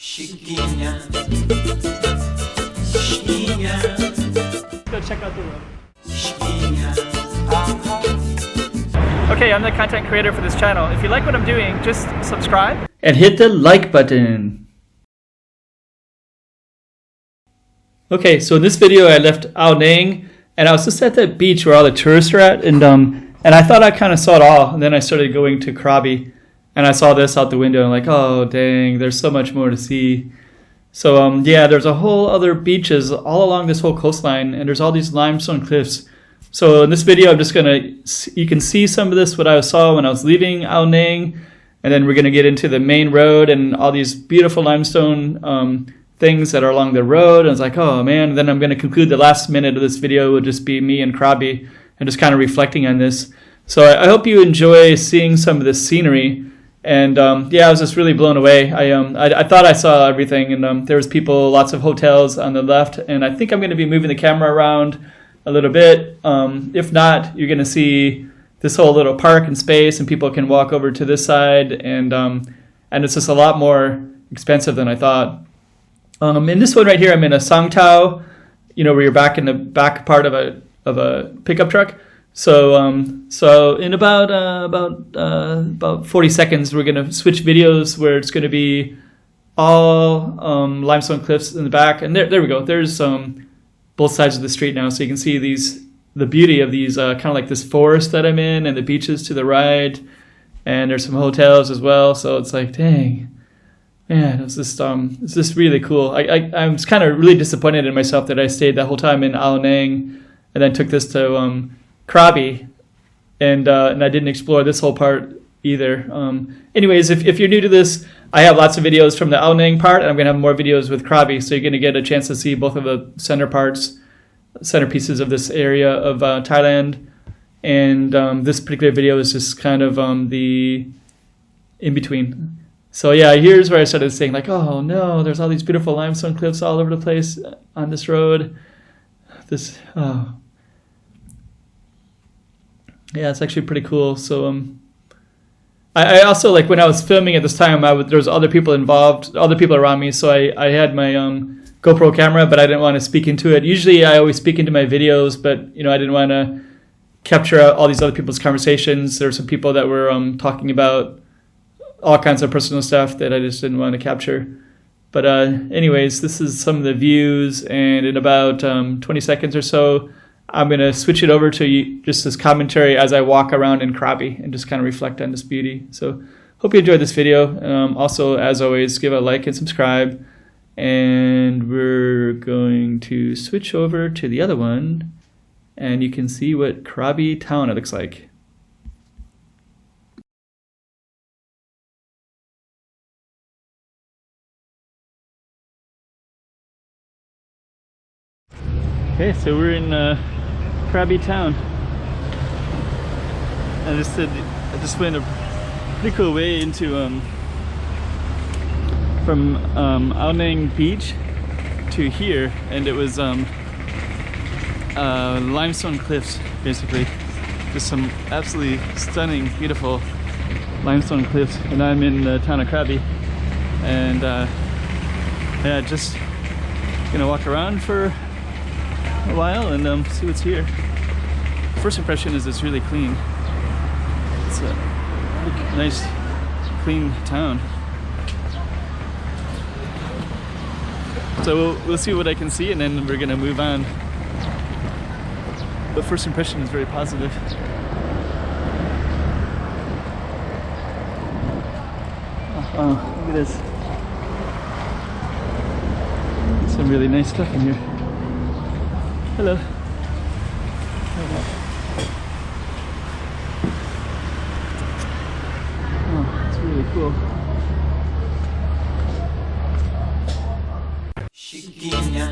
Chiquinha, chiquinha. Go check out the room. Chiquinha. Okay, I'm the content creator for this channel. If you like what I'm doing, just subscribe and hit the like button. Okay, so in this video I left Ao Nang and I was just at that beach where all the tourists are at, and I thought I kind of saw it all, and then I started going to Krabi and I saw this out the window and I'm like, oh dang, there's so much more to see. So yeah, there's a whole other beaches all along this whole coastline, and there's all these limestone cliffs. So in this video, I'm just you can see some of this, what I saw when I was leaving Ao Nang, and then we're gonna get into the main road and all these beautiful limestone things that are along the road. And it's like, oh man, and then I'm gonna conclude the last minute of this video will just be me and Krabi and just kind of reflecting on this. So I hope you enjoy seeing some of this scenery. And yeah, I was just really blown away. I thought I saw everything, and there was people, lots of hotels on the left, and I think I'm gonna be moving the camera around a little bit. If not, you're gonna see this whole little park and space, and people can walk over to this side, and it's just a lot more expensive than I thought. In this one right here, I'm in a Songtao, where you're back in the back part of a pickup truck. So in about 40 seconds, we're gonna switch videos where it's gonna be all limestone cliffs in the back, and there we go. There's both sides of the street now, so you can see the beauty of these kind of like this forest that I'm in, and the beaches to the right, and there's some hotels as well. So it's like, dang, man, it's just really cool. I was kind of really disappointed in myself that I stayed that whole time in Ao Nang and then took this to Krabi, and I didn't explore this whole part either. Anyways, if you're new to this, I have lots of videos from the Ao Nang part, and I'm going to have more videos with Krabi, so you're going to get a chance to see both of the centerpieces of this area of Thailand. And this particular video is just kind of the in-between. So yeah, here's where I started saying like, oh no, there's all these beautiful limestone cliffs all over the place on this road. Yeah, it's actually pretty cool. So I also, like, when I was filming at this time, there was other people involved, other people around me. So I had my GoPro camera, but I didn't want to speak into it. Usually I always speak into my videos, but I didn't want to capture all these other people's conversations. There were some people that were talking about all kinds of personal stuff that I just didn't want to capture. But anyways, this is some of the views, and in about 20 seconds or so, I'm going to switch it over to just this commentary as I walk around in Krabi and just kind of reflect on this beauty. So hope you enjoyed this video. Also, as always, give a like and subscribe. And we're going to switch over to the other one, and you can see what Krabi town it looks like. Okay, so we're in Krabi town. I just went a pretty cool way into from Ao Nang beach to here, and it was limestone cliffs, basically. Just some absolutely stunning, beautiful limestone cliffs. And I'm in the town of Krabi, and yeah, just gonna walk around for a while and see what's here. First impression is it's really clean. It's a nice, clean town. So we'll see what I can see, and then we're gonna move on. But first impression is very positive. Oh, look at this. Some really nice stuff in here. Hello. Oh, it's really cool. Chiquinha.